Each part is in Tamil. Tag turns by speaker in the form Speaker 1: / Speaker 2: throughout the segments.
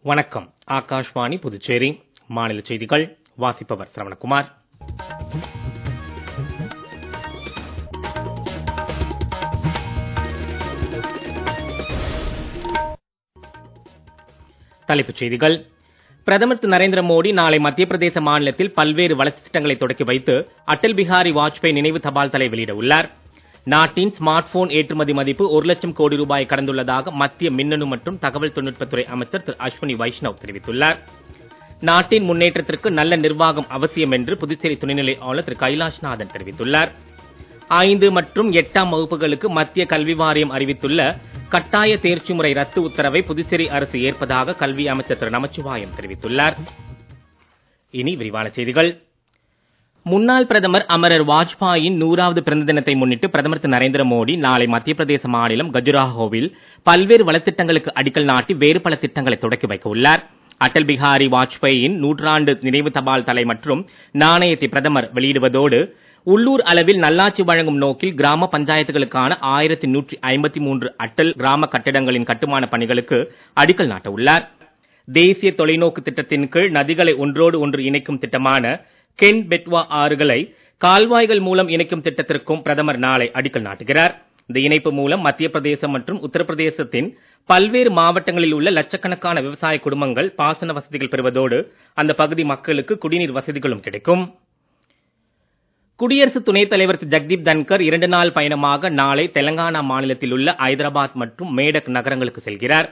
Speaker 1: வணக்கம். ஆகாஷ்வாணி புதுச்சேரி மாநில செய்திகள் வாசிப்பவர் சரவணகுமார். தலைப்புச் செய்திகள். பிரதமர் திரு நரேந்திர மோடி நாளை மத்திய பிரதேச மாநிலத்தில் பல்வேறு வளர்ச்சித் திட்டங்களை தொடக்கி வைத்து அடல் பிஹாரி வாஜ்பாய் நினைவு தபால் தலை வெளியிட உள்ளார். நாட்டின் ஸ்மார்ட் போன் ஏற்றுமதி மதிப்பு 1 லட்சம் கோடி ரூபாய் கடந்துள்ளதாக மத்திய மின்னணு மற்றும் தகவல் தொழில்நுட்பத்துறை அமைச்சர் திரு அஸ்வினி வைஷ்ணவ் தெரிவித்துள்ளார். நாட்டின் முன்னேற்றத்திற்கு நல்ல நிர்வாகம் அவசியம் என்று புதுச்சேரி துணைநிலை ஆளுநர் திரு கைலாஷ்நாதன் தெரிவித்துள்ளார். 5 மற்றும் 8ஆம் வகுப்புகளுக்கு மத்திய கல்வி வாரியம் அறிவித்துள்ள கட்டாய தேர்ச்சி முறை ரத்து உத்தரவை புதுச்சேரி அரசு ஏற்பதாக கல்வி அமைச்சர் திரு நமச்சிவாயம் தெரிவித்துள்ளார். இனி விரிவான செய்திகள். முன்னாள் பிரதமர் அமரர் வாஜ்பாயின் 100வது பிறந்த தினத்தை முன்னிட்டு பிரதமர் திரு நரேந்திர மோடி நாளை மத்திய பிரதேச மாநிலம் கஜுராஹோவில் பல்வேறு வளர்த்திட்டங்களுக்கு அடிக்கல் நாட்டி வேறு பல திட்டங்களை தொடக்கி வைக்க உள்ளார். அடல் பிஹாரி வாஜ்பாயின் 100ஆண்டு நினைவு தபால் தலை மற்றும் நாணயத்தை பிரதமர் வெளியிடுவதோடு உள்ளூர் அளவில் நல்லாட்சி வழங்கும் நோக்கில் கிராம பஞ்சாயத்துகளுக்கான 1153 அடல் கிராம கட்டிடங்களின் கட்டுமான பணிகளுக்கு அடிக்கல் நாட்ட உள்ளார். தேசிய தொலைநோக்கு திட்டத்தின் கீழ் நதிகளை ஒன்றோடு ஒன்று இணைக்கும் திட்டமான கென் பெட்வா ஆறுகளை கால்வாய்கள் மூலம் இணைக்கும் திட்டத்திற்கும் பிரதமர் நாளை அடிக்கல் நாட்டுகிறார். இந்த இணைப்பு மூலம் மத்திய பிரதேசம் மற்றும் உத்தரப்பிரதேசத்தின் பல்வேறு மாவட்டங்களில் உள்ள லட்சக்கணக்கான விவசாய குடும்பங்கள் பாசன வசதிகள் பெறுவதோடு அந்த பகுதி மக்களுக்கு குடிநீர் வசதிகளும் கிடைக்கும். குடியரசு துணைத் தலைவர் திரு ஜெகதீப் தன்கர் 2 நாள் பயணமாக நாளை தெலங்கானா மாநிலத்தில் உள்ள ஐதராபாத் மற்றும் மேடக் நகரங்களுக்கு செல்கிறார்.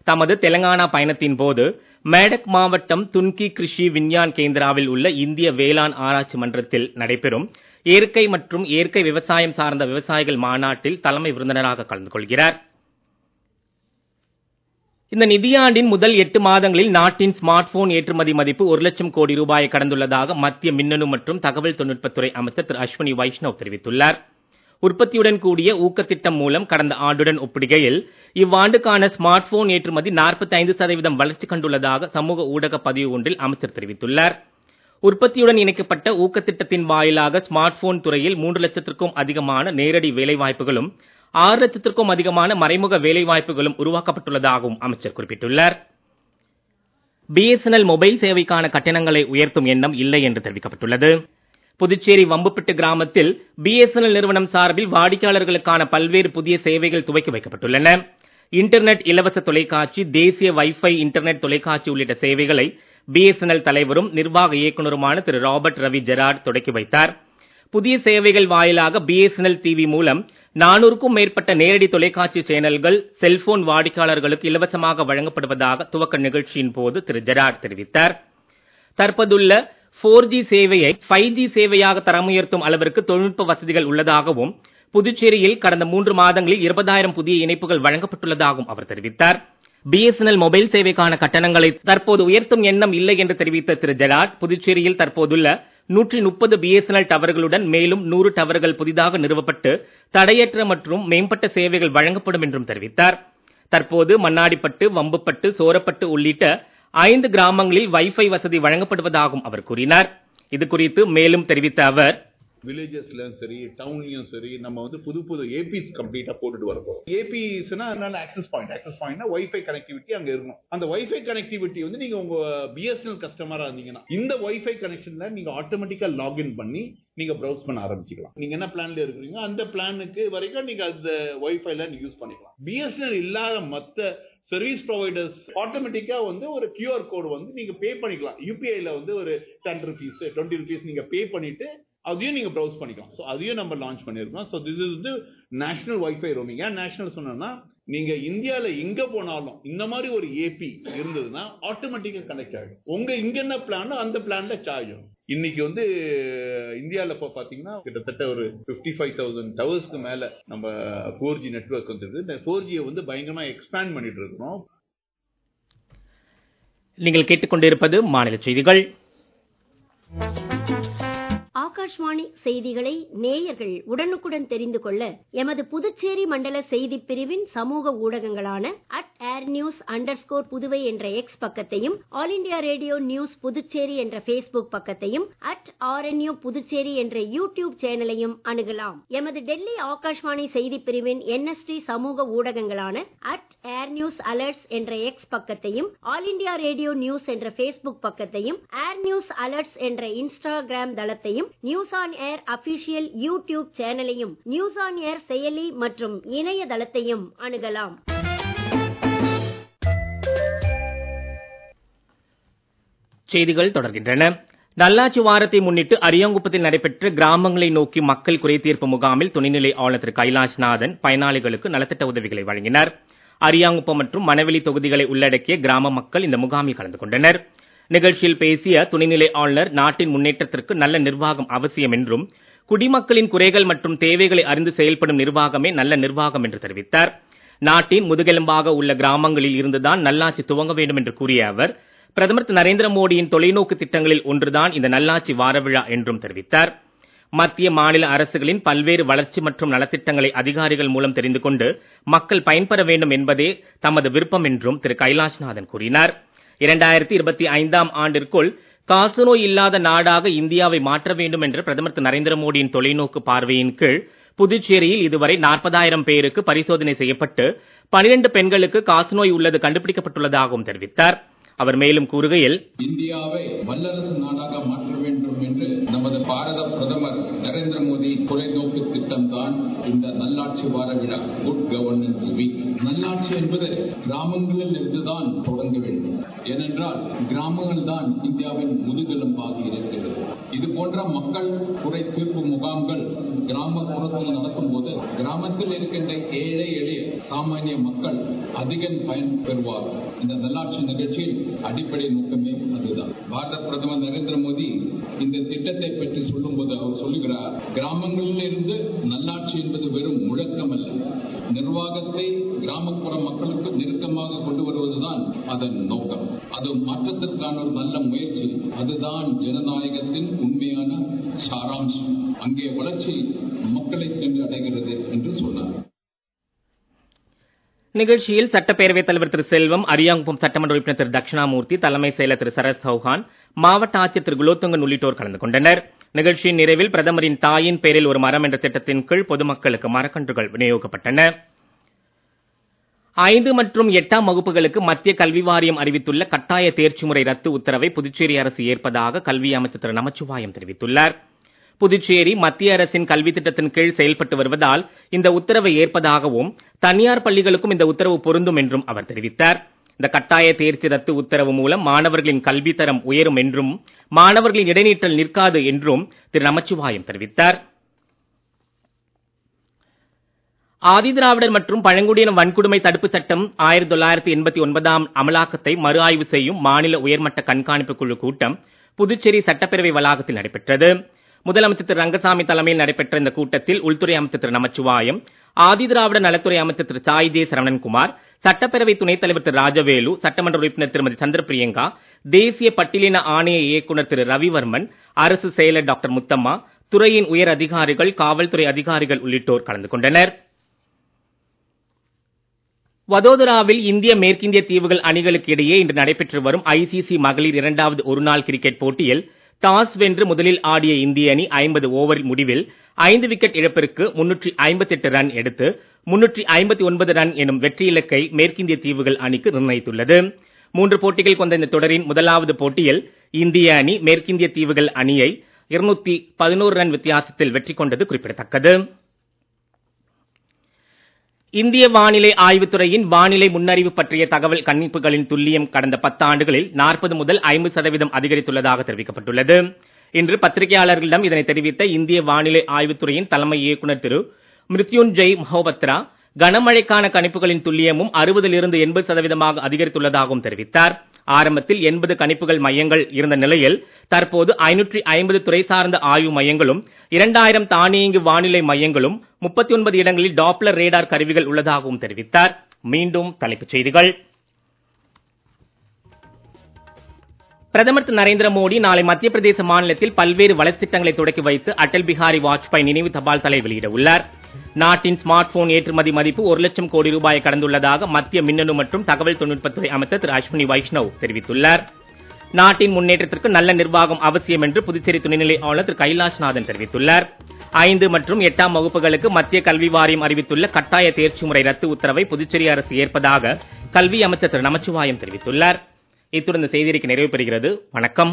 Speaker 1: தமது தெலங்கானா பயணத்தின் போது மேடக் மாவட்டம் துன்கி கிருஷி விஞ்ஞான் கேந்திராவில் உள்ள இந்திய வேளாண் ஆராய்ச்சி மன்றத்தில் நடைபெறும் இயற்கை மற்றும் இயற்கை விவசாயம் சார்ந்த விவசாயிகள் மாநாட்டில் தலைமை விருந்தினராக கலந்து கொள்கிறார். இந்த நிதியாண்டின் முதல் 8 மாதங்களில் நாட்டின் ஸ்மார்ட் போன் ஏற்றுமதி மதிப்பு 1 லட்சம் கோடி ரூபாயை கடந்துள்ளதாக மத்திய மின்னணு மற்றும் தகவல் தொழில்நுட்பத்துறை அமைச்சர் திரு அஸ்வினி வைஷ்ணவ் தெரிவித்துள்ளார். உற்பத்தியுடன் கூடிய ஊக்கத்திட்டம் மூலம் கடந்த ஆண்டுடன் ஒப்பிடுகையில் இவ்வாண்டுக்கான ஸ்மார்ட் போன் ஏற்றுமதி 45% வளர்ச்சி கண்டுள்ளதாக சமூக ஊடக பதிவு ஒன்றில் அமைச்சர் தெரிவித்துள்ளார். உற்பத்தியுடன் இணைக்கப்பட்ட ஊக்கத்திட்டத்தின் வாயிலாக ஸ்மார்ட் போன் துறையில் 3 லட்சத்திற்கும் அதிகமான நேரடி வேலைவாய்ப்புகளும் 6 லட்சத்திற்கும் அதிகமான மறைமுக வேலைவாய்ப்புகளும் உருவாக்கப்பட்டுள்ளதாகவும் அமைச்சர் குறிப்பிட்டுள்ளார். BSNL மொபைல் சேவைக்கான கட்டணங்களை உயர்த்தும் எண்ணம் இல்லை என்று தெரிவிக்கப்பட்டுள்ளது. புதுச்சேரி வம்புப்பட்டு கிராமத்தில் BSNL நிறுவனம் சார்பில் வாடிக்கையாளர்களுக்கான பல்வேறு புதிய சேவைகள் துவக்கி வைக்கப்பட்டுள்ளன. இன்டர்நெட் இலவச தொலைக்காட்சி, தேசிய வைஃபை இன்டர்நெட் தொலைக்காட்சி உள்ளிட்ட சேவைகளை BSNL தலைவரும் நிர்வாக இயக்குநருமான திரு ராபர்ட் ரவி ஜெரார்ட் தொடக்கி வைத்தார். புதிய சேவைகள் வாயிலாக BSNL டிவி மூலம் 400க்கும் மேற்பட்ட நேரடி தொலைக்காட்சி சேனல்கள் செல்போன் வாடிக்கையாளர்களுக்கு இலவசமாக வழங்கப்படுவதாக துவக்க நிகழ்ச்சியின் போது திரு ஜெரார்ட் தெரிவித்தார். தற்போதுள்ள 4G சேவையை 5G சேவையாக தரமுயர்த்தும் அளவிற்கு தொழில்நுட்ப வசதிகள் உள்ளதாகவும் புதுச்சேரியில் கடந்த 3 மாதங்களில் 20,000 புதிய இணைப்புகள் வழங்கப்பட்டுள்ளதாகவும் அவர் தெரிவித்தார். BSNL மொபைல் சேவைக்கான கட்டணங்களை தற்போது உயர்த்தும் எண்ணம் இல்லை என்று தெரிவித்த திரு ஜெரார்ட், புதுச்சேரியில் தற்போதுள்ள 130 BSNL டவர்களுடன் மேலும் 100 டவர்கள் புதிதாக நிறுவப்பட்டு தடையற்ற மற்றும் மேம்பட்ட சேவைகள் வழங்கப்படும் என்றும் தெரிவித்தார். தற்போது மண்ணாடிப்பட்டு, வம்புப்பட்டு, சோரப்பட்டு உள்ளிட்ட 5 கிராமங்களில் வைஃபை வசதி வழங்கப்படுவதாகவும் அவர் கூறினார். இது குறித்து மேலும் தெரிவித்த அவர்,
Speaker 2: வில்லேஜஸ்லயும் சரி டவுன்லயும் சரி நம்ம வந்து புது ஏபிஸ் கம்ப்ளீட்டா போட்டுட்டு வரப்போம். ஏபிஸ்னா ஆக்சஸ் பாயிண்ட்னா வைஃபை கனெக்டிவிட்டி அங்க இருக்கணும். அந்த வைஃபை கனெக்டிவிட்டி வந்து நீங்க உங்க BSNL கஸ்டமரா இருந்தீங்கன்னா இந்த வைஃபை கனெக்ஷன்ல நீங்க ஆட்டோமேட்டிக்கா லாகின் பண்ணி நீங்க ப்ரௌஸ் பண்ண ஆரம்பிச்சுக்கலாம். நீங்க என்ன பிளான்ல இருக்கீங்க அந்த பிளானுக்கு வரைக்கும் நீங்க அந்த வைஃபைல நீங்க யூஸ் பண்ணிக்கலாம். BSNL இல்லாத மத்த சர்வீஸ் ப்ரொவைடர்ஸ் ஆட்டோமேட்டிக்கா வந்து ஒரு QR கோட் வந்து நீங்க பே பண்ணிக்கலாம். UPIல வந்து ஒரு 10 rupees 20 rupees நீங்க பே பண்ணிட்டு அதையும் நீங்க ப்ரௌஸ் பண்ணிக்கலாம். ஸோ அதையும் நம்ம லான்ச் பண்ணிருக்கோம். ஸோ திஸ் இஸ் வந்து நேஷனல் வைஃபை ரோமிங். ஏன் நேஷனல் சொன்னா நீங்க இந்தியால எங்க போனாலும் இந்த மாதிரி ஒரு ஏபி இருந்ததுன்னா ஆட்டோமேட்டிக்கா கனெக்ட் ஆகிடும். உங்க இங்க என்ன பிளானோ அந்த பிளான்ல சார்ஜ் ஆகும். இன்னைக்கு வந்து இந்தியாவில் இப்போ பார்த்தீங்கன்னா கிட்டத்தட்ட ஒரு 55,000 டவர்ஸ்க்கு மேல நம்ம 4G நெட்வொர்க் வந்துருக்கு. இந்த 4G வந்து பயங்கரமா எக்ஸ்பேண்ட் பண்ணிட்டு இருக்கோம்.
Speaker 1: நீங்கள் கேட்டுக்கொண்டிருப்பது மாநில செய்திகள்.
Speaker 3: ஆகாஷ்வாணி செய்திகளை நேயர்கள் உடனுக்குடன் தெரிந்து கொள்ள எமது புதுச்சேரி மண்டல செய்திப் பிரிவின் சமூக ஊடகங்களான @airnews_புதுவை என்ற எக்ஸ் பக்கத்தையும், all India radio news Puducherry என்ற Facebook பக்கத்தையும், @RNU புதுச்சேரி என்ற யூடியூப் சேனலையும் அணுகலாம். எமது டெல்லி ஆகாஷ்வாணி செய்திப் பிரிவின் NST சமூக ஊடகங்களான @airnewsalerts என்ற எக்ஸ் பக்கத்தையும், ஆல் இண்டியா ரேடியோ நியூஸ் என்ற Facebook பக்கத்தையும், ஏர் நியூஸ் அலர்ட்ஸ் என்ற இன்ஸ்டாகிராம் தளத்தையும், news on air official YouTube சேனலையும், நியூஸ் ஆன் ஏர் செயலி மற்றும் இணையதளத்தையும் அணுகலாம்.
Speaker 1: செய்திகள் தொடர்கின்றன. நல்லாட்சி வாரத்தை முன்னிட்டு அரியாங்குப்பத்தில் நடைபெற்ற கிராமங்களை நோக்கி மக்கள் குறை தீர்ப்பு முகாமில் துணைநிலை ஆளுநர் திரு கைலாஷ்நாதன் பயனாளிகளுக்கு நலத்திட்ட உதவிகளை வழங்கினார். அரியாங்குப்பம் மற்றும் மணவெளி தொகுதிகளை உள்ளடக்கிய கிராம மக்கள் இந்த முகாமில் கலந்து கொண்டனர். நிகழ்ச்சியில் பேசிய துணைநிலை ஆளுநர் நாட்டின் முன்னேற்றத்திற்கு நல்ல நிர்வாகம் அவசியம் என்றும், குடிமக்களின் குறைகள் மற்றும் தேவைகளை அறிந்து செயல்படும் நிர்வாகமே நல்ல நிர்வாகம் என்று தெரிவித்தார். நாட்டின் முதுகெலும்பாக உள்ள கிராமங்களில் இருந்துதான் நல்லாட்சி துவங்க வேண்டும் என்று கூறிய அவர், பிரதமர் திரு நரேந்திர மோடியின் தொலைநோக்கு திட்டங்களில் ஒன்றுதான் இந்த நல்லாட்சி வார விழா என்றும் தெரிவித்தார். மத்திய மாநில அரசுகளின் பல்வேறு வளர்ச்சி மற்றும் நலத்திட்டங்களை அதிகாரிகள் மூலம் தெரிந்து கொண்டு மக்கள் பயன்பெற வேண்டும் என்பதே தமது விருப்பம் என்றும் திரு கைலாஷ்நாதன் கூறினார். 2025ஆம் ஆண்டிற்குள் காசநோய் இல்லாத நாடாக இந்தியாவை மாற்ற வேண்டும் என்ற பிரதமர் திரு நரேந்திர மோடியின் தொலைநோக்கு பார்வையின் கீழ் புதுச்சேரியில் இதுவரை 40,000 பேருக்கு பரிசோதனை செய்யப்பட்டு 12 பெண்களுக்கு காசநோய் உள்ளது கண்டுபிடிக்கப்பட்டுள்ளதாகவும் தெரிவித்தார். அவர் மேலும் கூறுகையில்,
Speaker 4: இந்தியாவை வல்லரசு நாடாக மாற்ற வேண்டும் என்று நமது பாரத பிரதமர் நரேந்திர மோடி தொலைநோக்கு திட்டம் தான் இந்த நல்லாட்சி வார விழா, குட் கவர்னன்ஸ் வீக். நல்லாட்சி என்பது கிராமங்களில் இருந்துதான் தொடங்க வேண்டும். ஏனென்றால் கிராமங்கள் தான் இந்தியாவின் முதுகெலும்பாக இருக்கிறது. இது போன்ற மக்கள் குறை தீர்ப்பு முகாம்கள் கிராமப்புறத்தில் நடக்கும் போது கிராமத்தில் இருக்கின்ற ஏழை எளிய சாமானிய மக்கள் அதிகம் பயன் பெறுவார். இந்த நல்லாட்சி நிகழ்ச்சியில் அடிப்படை நோக்கமே அதுதான். பாரத பிரதமர் நரேந்திர மோடி இந்த திட்டத்தை பற்றி சொல்லும் போது அவர் சொல்லுகிறார், கிராமங்களில் இருந்து நல்லாட்சி என்பது வெறும் முழக்கம் அல்ல, நிர்வாகத்தை கிராமப்புற மக்களுக்கு நெருக்கமாக கொண்டு வருவதுதான் அதன் நோக்கம். அது மாற்றத்திற்கான ஒரு நல்ல முயற்சி. அதுதான் ஜனநாயகத்தின் உண்மையான சாராம்சம். அங்கே வளர்ச்சி மக்களை சென்று அடைகிறது என்று சொன்னார்.
Speaker 1: நிகழ்ச்சியில் சட்டப்பேரவைத் தலைவர் திரு செல்வம், அரியாங்குப்பம் சட்டமன்ற உறுப்பினர் திரு தட்சிணாமூர்த்தி, தலைமை செயலர் திரு சரத் சௌஹான், மாவட்ட ஆட்சியர் திரு குலோத்துங்கன் உள்ளிட்டோர் கலந்து கொண்டனர். நிகழ்ச்சியின் நிறைவில் பிரதமரின் தாயின் பெயரில் ஒரு மரம் என்ற திட்டத்தின் கீழ் பொதுமக்களுக்கு மரக்கன்றுகள் விநியோகிக்கப்பட்டன. 5 மற்றும் 8ஆம் வகுப்புகளுக்கு மத்திய கல்வி வாரியம் அறிவித்துள்ள கட்டாய தேர்ச்சி முறை ரத்து உத்தரவை புதுச்சேரி அரசு ஏற்பதாக கல்வி அமைச்சர் திரு நமச்சிவாயம் தெரிவித்துள்ளார். புதுச்சேரி மத்திய அரசின் கல்வி திட்டத்தின் கீழ் செயல்பட்டு வருவதால் இந்த உத்தரவை ஏற்பதாகவும், தனியார் பள்ளிகளுக்கும் இந்த உத்தரவு பொருந்தும் என்றும் அவர் தெரிவித்தார். இந்த கட்டாய தேர்ச்சி ரத்து உத்தரவு மூலம் மாணவர்களின் கல்வி தரம் உயரும் என்றும், மாணவர்களின் இடைநிற்றல் நிற்காது என்றும் திரு நமச்சிவாயம் தெரிவித்தார். ஆதிதிராவிடர் மற்றும் பழங்குடியின வன்கொடுமை தடுப்பு சட்டம் 1989ஆம் அமலாக்கத்தை மறு ஆய்வு செய்யும் மாநில உயர்மட்ட கண்காணிப்பு குழு கூட்டம் புதுச்சேரி சட்டப்பேரவை வளாகத்தில் நடைபெற்றது. முதலமைச்சர் திரு ரங்கசாமி தலைமையில் நடைபெற்ற இந்த கூட்டத்தில் உள்துறை அமைச்சர் திரு நமச்சிவாயம், ஆதிதிராவிடர் நலத்துறை அமைச்சர் திரு சாய் ஜே சரவணன்குமார், சட்டப்பேரவை துணைத் தலைவர் திரு ராஜவேலு, சட்டமன்ற உறுப்பினர் திருமதி சந்திரபிரியங்கா, தேசிய பட்டியலின ஆணைய இயக்குநர் திரு ரவிவர்மன், அரசு செயலர் டாக்டர் முத்தம்மா, துறையின் உயர் அதிகாரிகள், காவல்துறை அதிகாரிகள் உள்ளிட்டோர் கலந்து கொண்டனர். வதோதராவில் இந்திய மேற்கிந்திய தீவுகள் அணிகளுக்கு இடையே இன்று நடைபெற்று வரும் ICC மகளிர் 2வது ஒருநாள் கிரிக்கெட் போட்டியில் டாஸ் வென்று முதலில் ஆடிய இந்திய அணி 50 ஓவர் முடிவில் 5 விக்கெட் இழப்பிற்கு 358 ரன் எடுத்து 359 ரன் எனும் வெற்றி இலக்கை மேற்கிந்திய தீவுகள் அணிக்கு நிர்ணயித்துள்ளது. 3 போட்டிகள் கொண்ட இந்த தொடரின் முதலாவது போட்டியில் இந்திய அணி மேற்கிந்திய தீவுகள் அணியை 211 ரன் வித்தியாசத்தில் வெற்றி கொண்டது குறிப்பிடத்தக்கது. இந்திய வானிலை ஆய்வுத்துறையின் வானிலை முன்னறிவு பற்றிய தகவல் கணிப்புகளின் துல்லியம் கடந்த 10 ஆண்டுகளில் 40 முதல் 50% அதிகரித்துள்ளதாக தெரிவிக்கப்பட்டுள்ளது. இன்று பத்திரிகையாளர்களிடம் இதனை தெரிவித்த இந்திய வானிலை ஆய்வுத்துறையின் தலைமை இயக்குநர் திரு மிருத்யுஞ்செய் மஹோபத்ரா, கனமழைக்கான கணிப்புகளின் துல்லியமும் 60லிருந்து 80% அதிகரித்துள்ளதாகவும் தெரிவித்தார். ஆரம்பத்தில் 80 கணிப்புகள் மையங்கள் இருந்த நிலையில் தற்போது 550 துறை சார்ந்த ஆய்வு மையங்களும் 2000 தானியங்கி வானிலை மையங்களும் 39 இடங்களில் டாப்ளர் ரேடார் கருவிகள் உள்ளதாகவும் தெரிவித்தார். மீண்டும் தலைப்புச் செய்திகள். பிரதமர் திரு நரேந்திர மோடி நாளை மத்திய பிரதேச மாநிலத்தில் பல்வேறு வளர்ச்சித் திட்டங்களை தொடக்கி வைத்து அடல் பிஹாரி வாஜ்பாய் நினைவு தபால் தலை வெளியிட உள்ளார். நாட்டின் ஸ்மார்ட் போன் ஏற்றுமதி மதிப்பு 1 லட்சம் கோடி ரூபாயை கடந்துள்ளதாக மத்திய மின்னணு மற்றும் தகவல் தொழில்நுட்பத்துறை அமைச்சர் திரு அஸ்வினி வைஷ்ணவ் தெரிவித்துள்ளார். நாட்டின் முன்னேற்றத்திற்கு நல்ல நிர்வாகம் அவசியம் என்று புதுச்சேரி துணைநிலை ஆளுநர் திரு கைலாஷ்நாதன் தெரிவித்துள்ளார். 5 மற்றும் 8ஆம் வகுப்புகளுக்கு மத்திய கல்வி வாரியம் அறிவித்துள்ள கட்டாய தேர்ச்சி முறை ரத்து உத்தரவை புதுச்சேரி அரசு ஏற்பதாக கல்வி அமைச்சர் திரு நமச்சிவாயம் தெரிவித்துள்ளார். இத்துடன் இந்த செய்தியறிக்கை நிறைவு பெறுகிறது. வணக்கம்.